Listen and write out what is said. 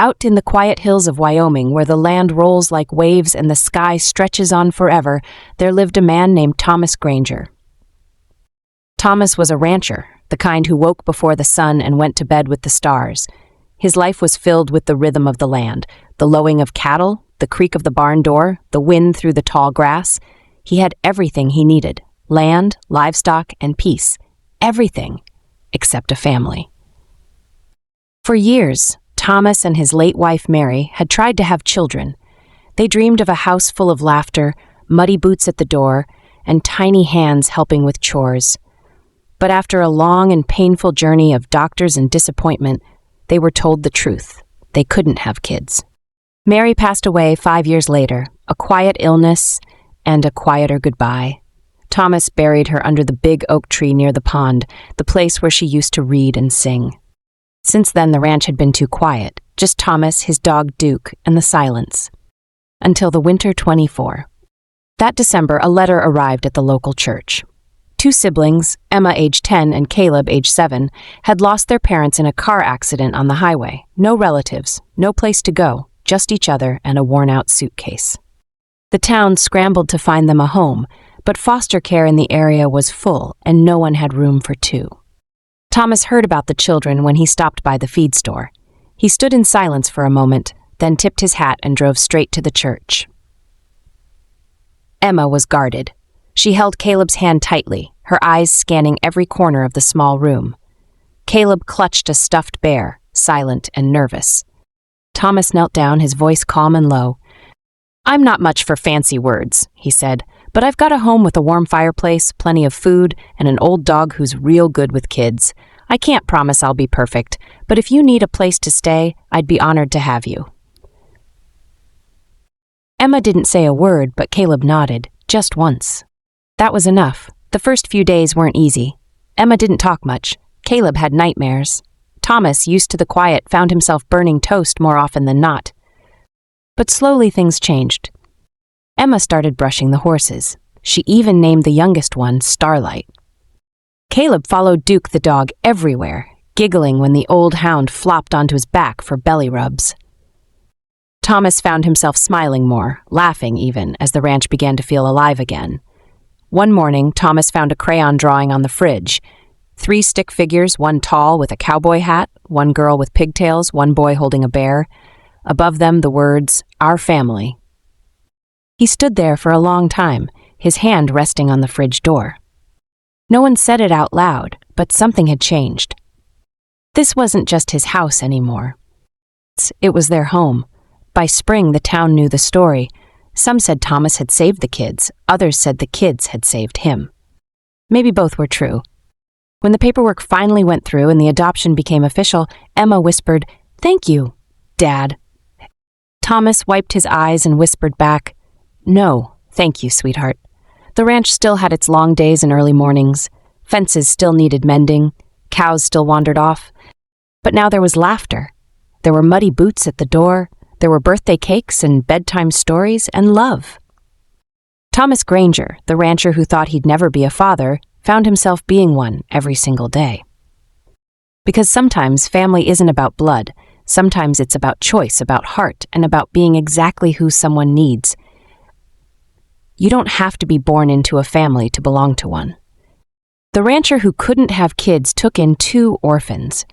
Out in the quiet hills of Wyoming, where the land rolls like waves and the sky stretches on forever, there lived a man named Thomas Granger. Thomas was a rancher, the kind who woke before the sun and went to bed with the stars. His life was filled with the rhythm of the land, the lowing of cattle, the creak of the barn door, the wind through the tall grass. He had everything he needed: land, livestock, and peace. Everything, except a family. For years, Thomas and his late wife Mary had tried to have children. They dreamed of a house full of laughter, muddy boots at the door, and tiny hands helping with chores. But after a long and painful journey of doctors and disappointment, they were told the truth. They couldn't have kids. Mary passed away 5 years later, a quiet illness and a quieter goodbye. Thomas buried her under the big oak tree near the pond, the place where she used to read and sing. Since then, the ranch had been too quiet, just Thomas, his dog Duke, and the silence. Until the winter 24. That December, a letter arrived at the local church. 2 siblings, Emma age 10 and Caleb age 7, had lost their parents in a car accident on the highway. No relatives, no place to go, just each other and a worn-out suitcase. The town scrambled to find them a home, but foster care in the area was full and no one had room for 2. Thomas heard about the children when he stopped by the feed store. He stood in silence for a moment, then tipped his hat and drove straight to the church. Emma was guarded. She held Caleb's hand tightly, her eyes scanning every corner of the small room. Caleb clutched a stuffed bear, silent and nervous. Thomas knelt down, his voice calm and low. "I'm not much for fancy words," he said, "but I've got a home with a warm fireplace, plenty of food, and an old dog who's real good with kids. I can't promise I'll be perfect, but if you need a place to stay, I'd be honored to have you." Emma didn't say a word, but Caleb nodded, just once. That was enough. The first few days weren't easy. Emma didn't talk much. Caleb had nightmares. Thomas, used to the quiet, found himself burning toast more often than not. But slowly things changed. Emma started brushing the horses. She even named the youngest one Starlight. Caleb followed Duke the dog everywhere, giggling when the old hound flopped onto his back for belly rubs. Thomas found himself smiling more, laughing even, as the ranch began to feel alive again. One morning, Thomas found a crayon drawing on the fridge. 3 stick figures, one tall with a cowboy hat, one girl with pigtails, one boy holding a bear. Above them, the words, "Our Family." He stood there for a long time, his hand resting on the fridge door. No one said it out loud, but something had changed. This wasn't just his house anymore. It was their home. By spring, the town knew the story. Some said Thomas had saved the kids, others said the kids had saved him. Maybe both were true. When the paperwork finally went through and the adoption became official, Emma whispered, "Thank you, Dad." Thomas wiped his eyes and whispered back, "No, thank you, sweetheart." The ranch still had its long days and early mornings. Fences still needed mending. Cows still wandered off. But now there was laughter. There were muddy boots at the door. There were birthday cakes and bedtime stories and love. Thomas Granger, the rancher who thought he'd never be a father, found himself being one every single day. Because sometimes family isn't about blood. Sometimes it's about choice, about heart, and about being exactly who someone needs. You don't have to be born into a family to belong to one. The rancher who couldn't have kids took in 2 orphans.